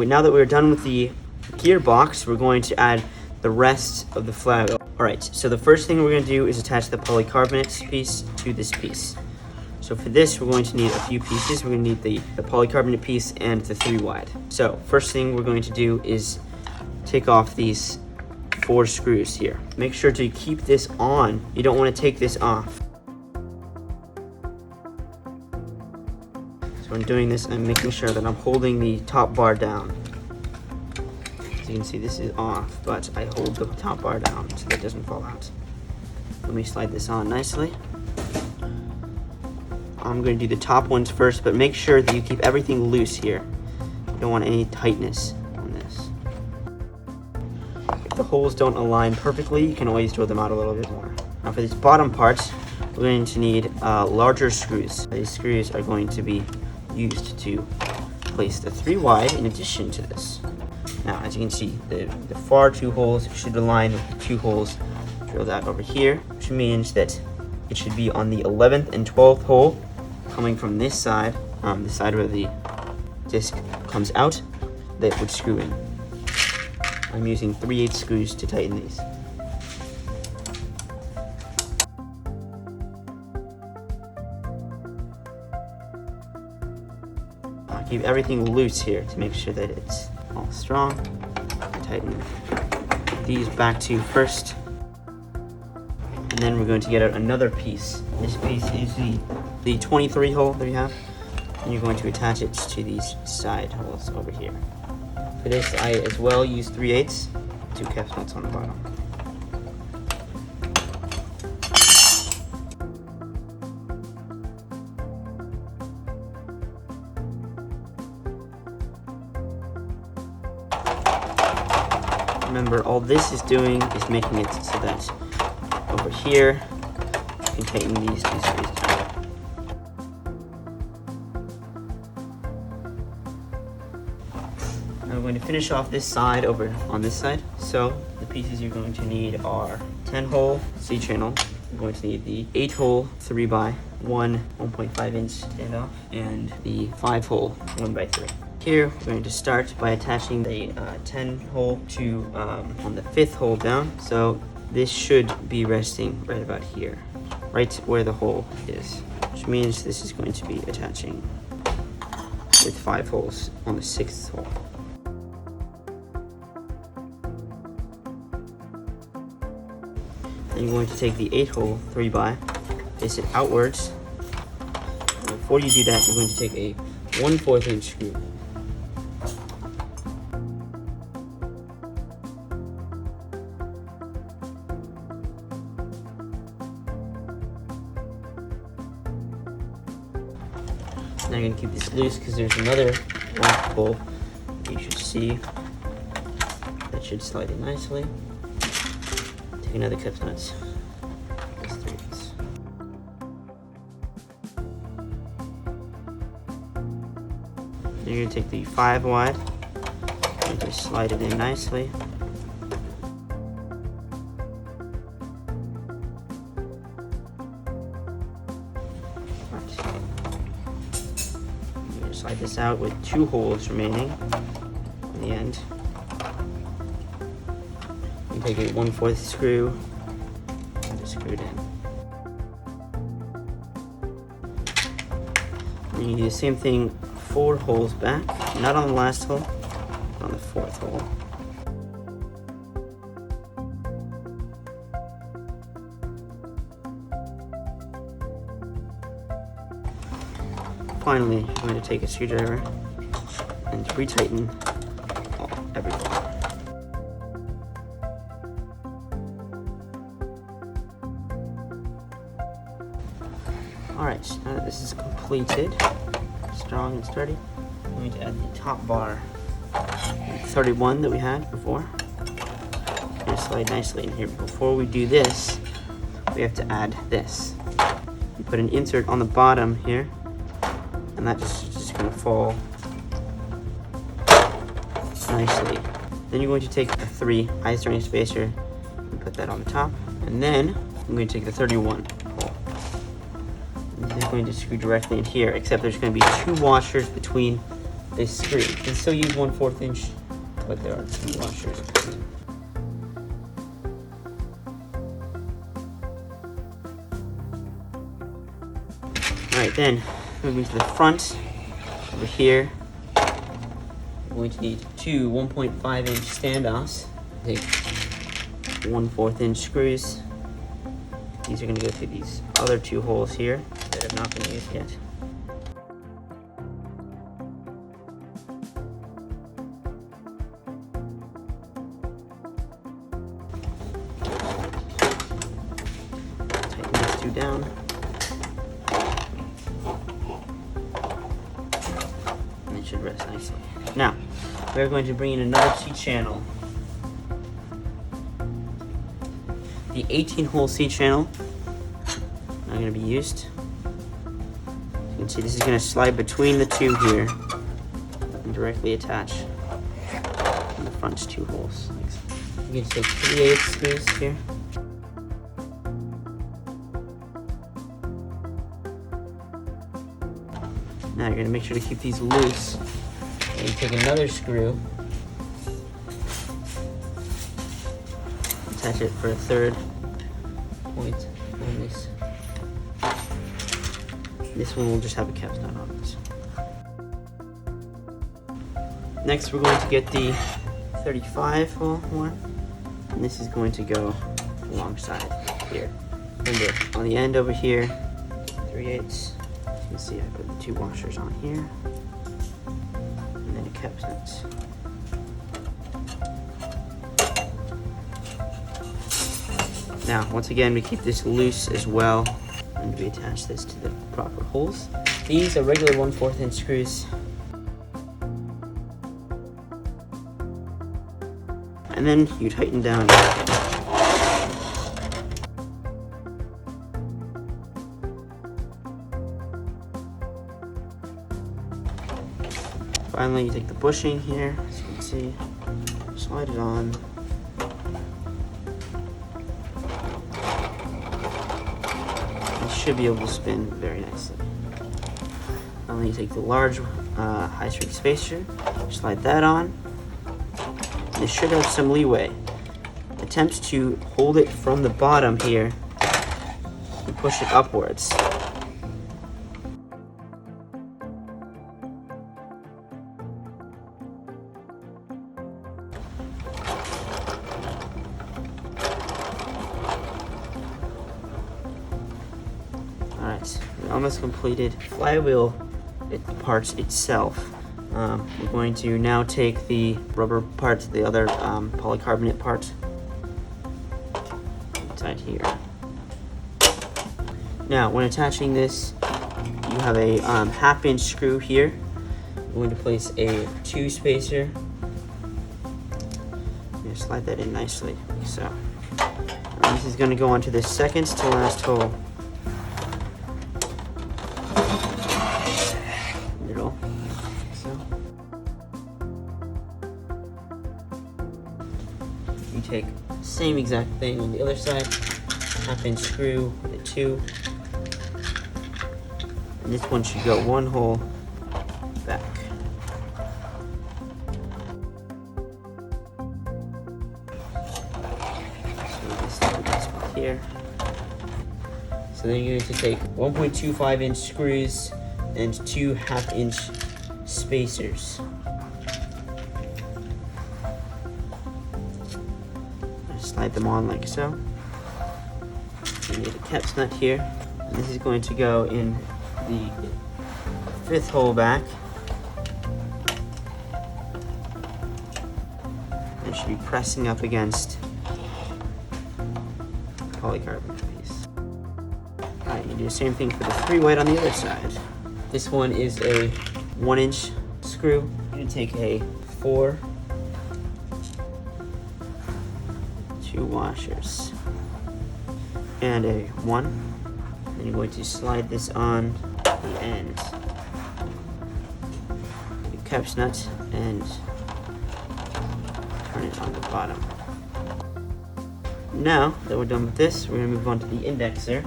now that we're done with the gearbox, we're going to add the rest of the flywheel. All right, so the first thing we're going to do is attach the polycarbonate piece to this piece. So for this, we're going to need a few pieces. We're going to need the polycarbonate piece and the 3-wide. So first thing we're going to do is take off these 4 screws here. Make sure to keep this on. You don't want to take this off. So when doing this, I'm making sure that I'm holding the top bar down. As you can see, this is off, but I hold the top bar down so that it doesn't fall out. Let me slide this on nicely. I'm going to do the top ones first, but make sure that you keep everything loose here. You don't want any tightness on this. If the holes don't align perfectly, you can always drill them out a little bit more. Now for this bottom part, we're going to need larger screws. These screws are going to be used to place the 3-wide in addition to this. Now, as you can see, the far 2 holes should align with the 2 holes drilled out over here, which means that it should be on the 11th and 12th hole coming from this side, the side where the disc comes out, that would screw in. I'm using 3/8 screws to tighten these. I'll keep everything loose here to make sure that it's all strong. Tighten these back 2 first. And then we're going to get out another piece. This piece is the 23 hole that we have. And you're going to attach it to these side holes over here. For this, I as well use 3/8, 2 cap nuts on the bottom. Remember, all this is doing is making it so that over here, you can tighten these 2 screws down. Now we're going to finish off this side over on this side. So the pieces you're going to need are 10-hole C-channel. You're going to need the 8-hole 3x1 1.5 inch standoff and the 5-hole 1x3. Here we're going to start by attaching the 10-hole to on the 5th hole down. So this should be resting right about here, right where the hole is, which means this is going to be attaching with 5 holes on the 6th hole. Then you're going to take the 8-hole 3x, place it outwards. And before you do that, you're going to take a 1/4 inch screw. Now you're going to keep this loose because there's another black hole you should see that should slide in nicely. Take another clip nuts. Then you're going to take the 5-wide and just slide it in nicely. Slide this out with 2 holes remaining in the end. You take a 1/4 screw and just screw it in. And you do the same thing 4 holes back, not on the last hole, but on the 4th hole. Finally, I'm going to take a screwdriver and retighten everything. Alright, now that this is completed, strong and sturdy, I'm going to add the top bar, the 31 that we had before. It's going to slide nicely in here. Before we do this, we have to add this. You put an insert on the bottom here, and that just going to fall nicely. Then you're going to take a 3 high strength spacer and put that on the top. And then I'm going to take the 31 hole. And this is going to screw directly in here, except there's going to be 2 washers between this screw. You can still use 1/4 inch, but there are 2 washers. Alright, then moving to the front, over here, we're going to need 2 1.5 inch standoffs. Take 1/4 inch screws. These are going to go through these other 2 holes here that have not been used yet. Tighten these 2 down. And it should rest nicely. Now, we're going to bring in another C-channel. The 18-hole C-channel are going to be used. You can see this is going to slide between the 2 here and directly attach in the front 2 holes. You can take 3/8 screws here. Now you're going to make sure to keep these loose. And you take another screw, attach it for a 3rd point on this. This one will just have a caps nut on this. Next, we're going to get the 35-hole one, and this is going to go alongside here. Remember, on the end over here, 3/8. You can see I put the 2 washers on here, and then a caps nut. Now, once again, we keep this loose as well, and we attach this to the proper holes. These are regular 1/4 inch screws. And then you tighten down. Finally, you take the bushing here, as you can see, slide it on. Should be able to spin very nicely. And then you take the large high-strength spacer, slide that on. And it should have some leeway. Attempt to hold it from the bottom here and push it upwards. Alright, we almost completed flywheel parts itself. We're going to now take the rubber parts, the other polycarbonate parts, inside here. Now, when attaching this, you have a 1/2 inch screw here. We're going to place a 2 spacer. I'm going to slide that in nicely, like so. And this is going to go onto the second to last hole. You take the same exact thing on the other side, 1/2 inch screw with a 2, and this one should go 1 hole back. So this spot here. So then you're going to take 1.25 inch screws and 2 1/2 inch spacers. Slide them on like so. You need a caps nut here. And this is going to go in the 5th hole back. It should be pressing up against the polycarbonate piece. Alright, you do the same thing for the 3/8 on the other side. This one is a 1 inch screw. You're going to take a 4, 2 washers, and a 1. Then you're going to slide this on the end. The caps nut and turn it on the bottom. Now that we're done with this, we're going to move on to the indexer.